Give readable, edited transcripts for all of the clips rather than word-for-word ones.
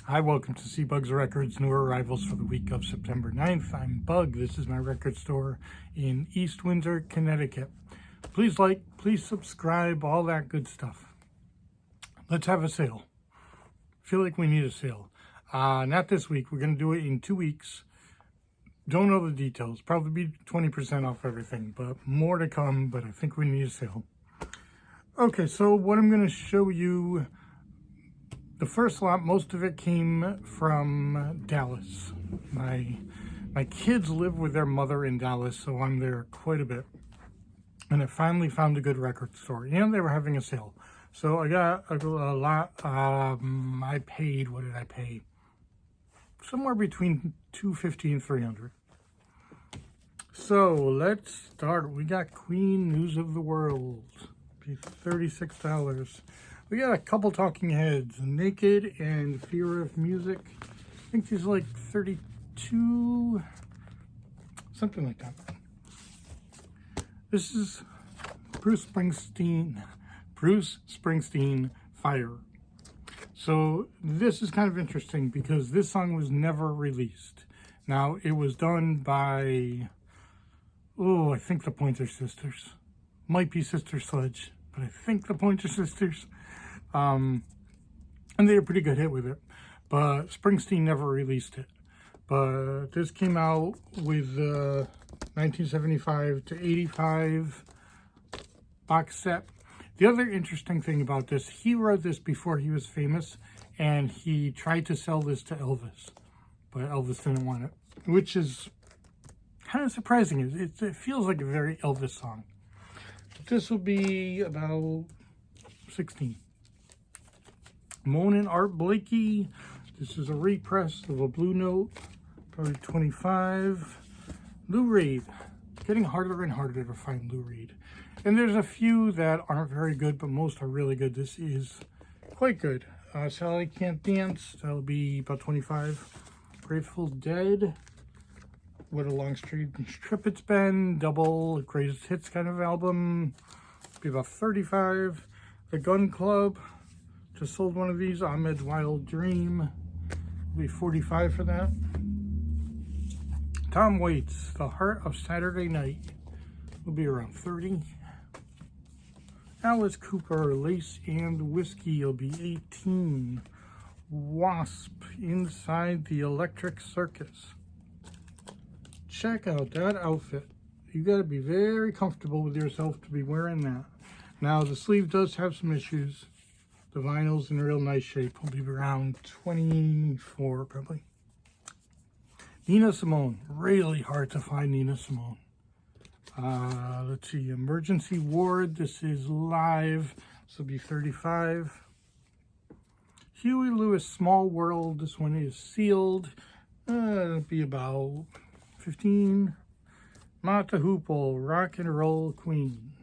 Hi, welcome to CBug's Records, new arrivals for the week of September 9th. I'm Bug. This is my record store in East Windsor, Connecticut. Please like, please subscribe, all that good stuff. Let's have a sale. I feel like we need a sale. Not this week. We're going to do it in 2 weeks. Don't know the details. Probably be 20% off everything, but more to come, but I think we need a sale. Okay, so what I'm going to show you, the first lot, most of it came from Dallas. My kids live with their mother in Dallas, so I'm there quite a bit. And I finally found a good record store, and they were having a sale. So I got a lot. I paid, what did I pay? Somewhere between $250 and $300. So let's start. We got Queen News of the World, $36. We got a couple Talking Heads, Naked and Fear of Music. I think these are like 32, something like that. This is Bruce Springsteen, Fire. So this is kind of interesting because this song was never released. Now, it was done by, I think the Pointer Sisters. Might be Sister Sledge, but I think the Pointer Sisters. And they had a pretty good hit with it, but Springsteen never released it. But this came out with 1975 to 85 box set. The other interesting thing about this, he wrote this before he was famous, and he tried to sell this to Elvis, but Elvis didn't want it, which is kind of surprising. It feels like a very Elvis song. This will be about 16. Moanin' Art Blakey. This is a repress of a Blue Note, probably 25. Lou Reed. Getting harder and harder to find Lou Reed. And there's a few that aren't very good, but most are really good. This is quite good. Sally Can't Dance. That'll be about 25. Grateful Dead. What a long trip it's been. Double greatest hits kind of album. Be about 35. The Gun Club. Just sold one of these. Ahmed's Wild Dream. Will be 45 for that. Tom Waits, The Heart of Saturday Night. Will be around 30. Alice Cooper, Lace and Whiskey. Will be 18. Wasp, Inside the Electric Circus. Check out that outfit. You got to be very comfortable with yourself to be wearing that. Now, the sleeve does have some issues. The vinyl's in real nice shape. Will be around 24, probably. Nina Simone. Really hard to find Nina Simone. Let's see. Emergency Ward. This is live. This will be 35. Huey Lewis, Small World. This one is sealed. It'll be about 15. Mata Hoople, Rock and Roll Queen.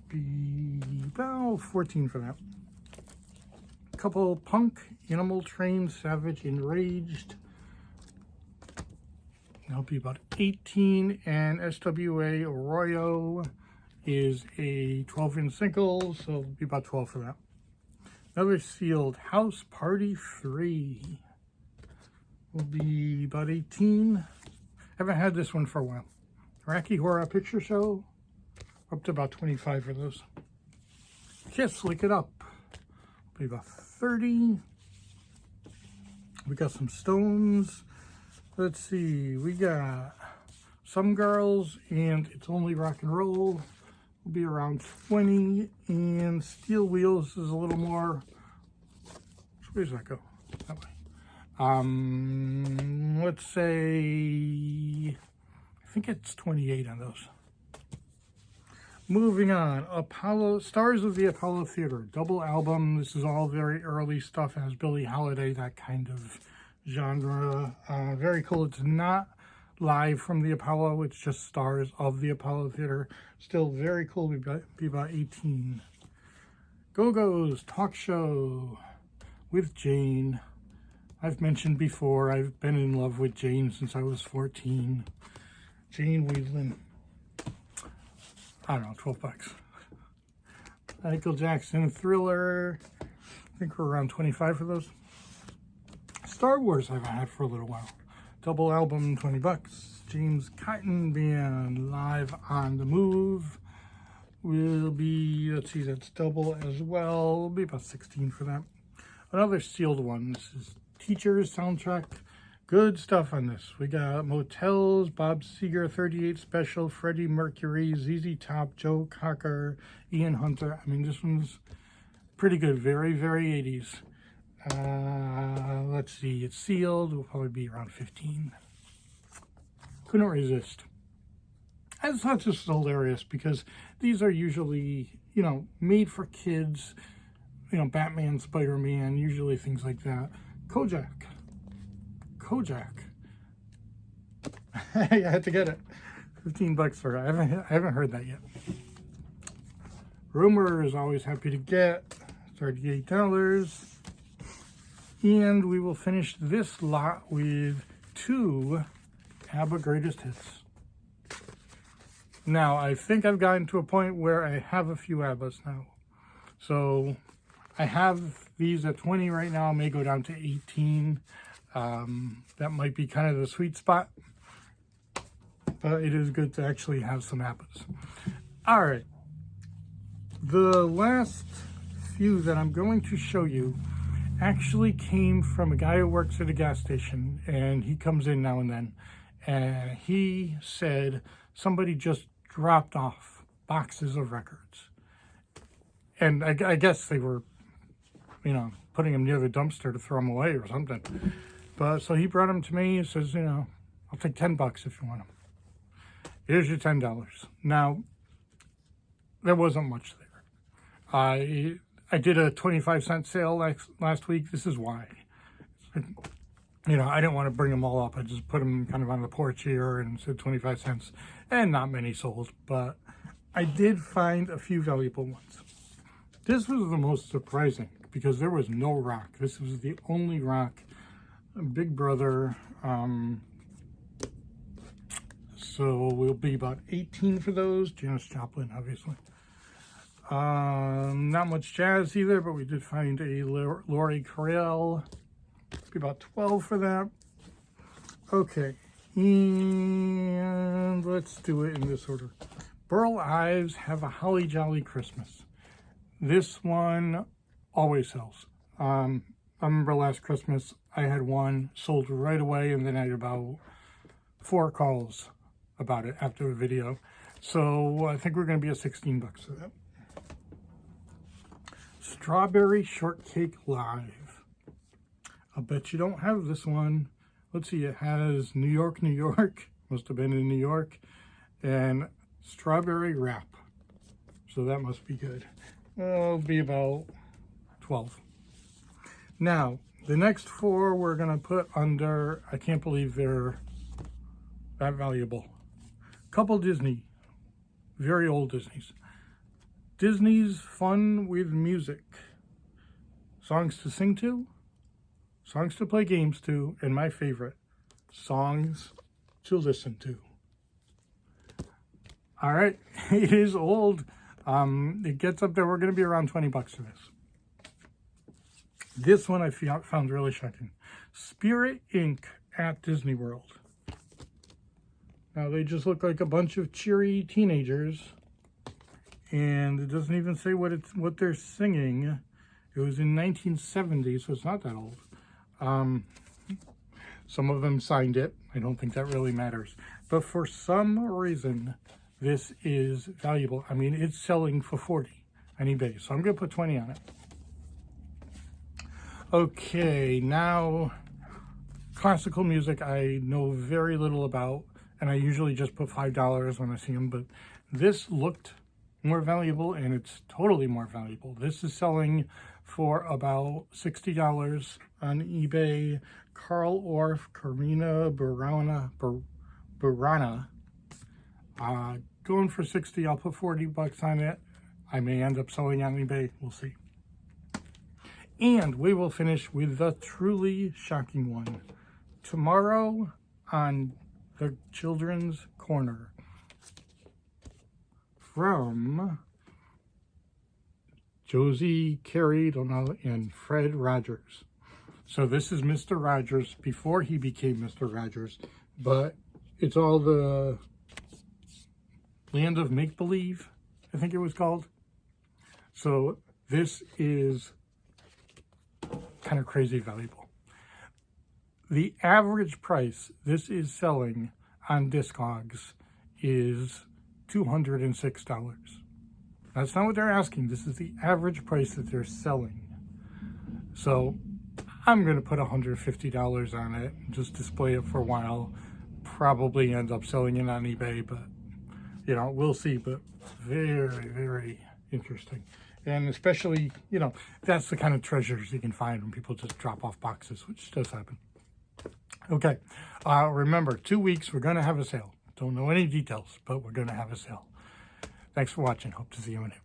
Be about 14 for that. Couple Punk, Animal Train, Savage, Enraged. That'll be about 18. And SWA Arroyo is a 12-inch single, so it'll be about 12 for that. Another sealed, House Party 3. Will be about 18. Haven't had this one for a while. Rocky Horror Picture Show. Up to about 25 for those. Kiss, Lick It Up. Will be about 30. We got some Stones. Let's see. We got Some Girls and It's Only Rock and Roll. Will be around 20. And Steel Wheels is a little more. Where does that go? That way. Let's say, I think it's 28 on those. Moving on, Apollo, Stars of the Apollo Theater, double album. This is all very early stuff. It has Billie Holiday, that kind of genre. Very cool. It's not live from the Apollo. It's just Stars of the Apollo Theater. Still very cool. We've got be about 18. Go-Go's Talk Show with Jane. I've mentioned before, I've been in love with Jane since I was 14. Jane Wheedlin. I don't know, 12 bucks. Michael Jackson, Thriller. I think we're around 25 for those. Star Wars I haven't had for a little while. Double album, 20 bucks. James Cotton Band, Live on the Move. Will be, let's see, that's double as well. Will be about 16 for that. Another sealed one. This is Teacher's soundtrack. Good stuff on this. We got Motels, Bob Seger, 38 Special, Freddie Mercury, ZZ Top, Joe Cocker, Ian Hunter. I mean, this one's pretty good. Very, very 80s. Let's see, it's sealed. Will probably be around 15. Couldn't resist. I just thought this was hilarious because these are usually, you know, made for kids. You know, Batman, Spider-Man, usually things like that. Kojak. I had to get it. 15 bucks for it. I haven't heard that yet. Rumor is always happy to get. $38. And we will finish this lot with 2 ABBA Greatest Hits. Now, I think I've gotten to a point where I have a few ABBAs now. So, I have these at 20 right now. I may go down to 18. That might be kind of the sweet spot. But it is good to actually have some ABBAs. All right. The last few that I'm going to show you actually came from a guy who works at a gas station, and he comes in now and then, and he said somebody just dropped off boxes of records, and I guess they were, you know, putting them near the dumpster to throw them away or something. But so he brought them to me. He says, you know, I'll take 10 bucks if you want them. Here's your $10. Now, there wasn't much there. I did a 25-cent sale last week. This is why. You know, I didn't want to bring them all up. I just put them kind of on the porch here and said 25 cents. And not many sold, but I did find a few valuable ones. This was the most surprising because there was no rock. This was the only rock. Big Brother. So we'll be about 18 for those. Janis Joplin, obviously. Not much jazz either, but we did find a Lori Carell. Be about 12 for that. Okay, and let's do it in this order. Burl Ives, Have a Holly Jolly Christmas. This one always sells. I remember last Christmas I had one sold right away, and then I had about 4 calls about it after the video. So I think we're going to be at 16 bucks for that. Strawberry Shortcake Live. I'll bet you don't have this one. Let's see, it has New York, New York. Must have been in New York. And Strawberry Wrap. So that must be good. It'll be about 12. Now, the next 4 we're going to put under, I can't believe they're that valuable. Couple Disney. Very old Disneys. Disney's Fun with Music. Songs to sing to, songs to play games to, and my favorite, songs to listen to. All right, it is old. It gets up there. We're going to be around 20 bucks for this. This one I found really shocking. Spirit Inc. at Disney World. Now they just look like a bunch of cheery teenagers. And it doesn't even say what they're singing. It was in 1970, so it's not that old. Some of them signed it. I don't think that really matters. But for some reason, this is valuable. I mean, it's selling for 40 on eBay, so I'm going to put 20 on it. Okay, now classical music I know very little about, and I usually just put $5 when I see them, but this looked more valuable, and it's totally more valuable. This is selling for about $60 on eBay. Carl Orff, Carmina Burana. Going for 60. I'll put 40 bucks on it. I may end up selling on eBay. We'll see. And we will finish with the truly shocking one. Tomorrow on the Children's Corner. From Josie Carey, don't know, and Fred Rogers. So this is Mr. Rogers before he became Mr. Rogers, but it's all the Land of Make-Believe, I think it was called. So this is kind of crazy valuable. The average price this is selling on Discogs is $206. That's not what they're asking. This is the average price that they're selling. So I'm going to put $150 on it and just display it for a while. Probably end up selling it on eBay, but you know, we'll see. But very, very interesting. And especially, you know, that's the kind of treasures you can find when people just drop off boxes, which does happen. Okay, remember, 2 weeks, we're going to have a sale. Don't know any details, but we're going to have a sale. Thanks for watching. Hope to see you in it.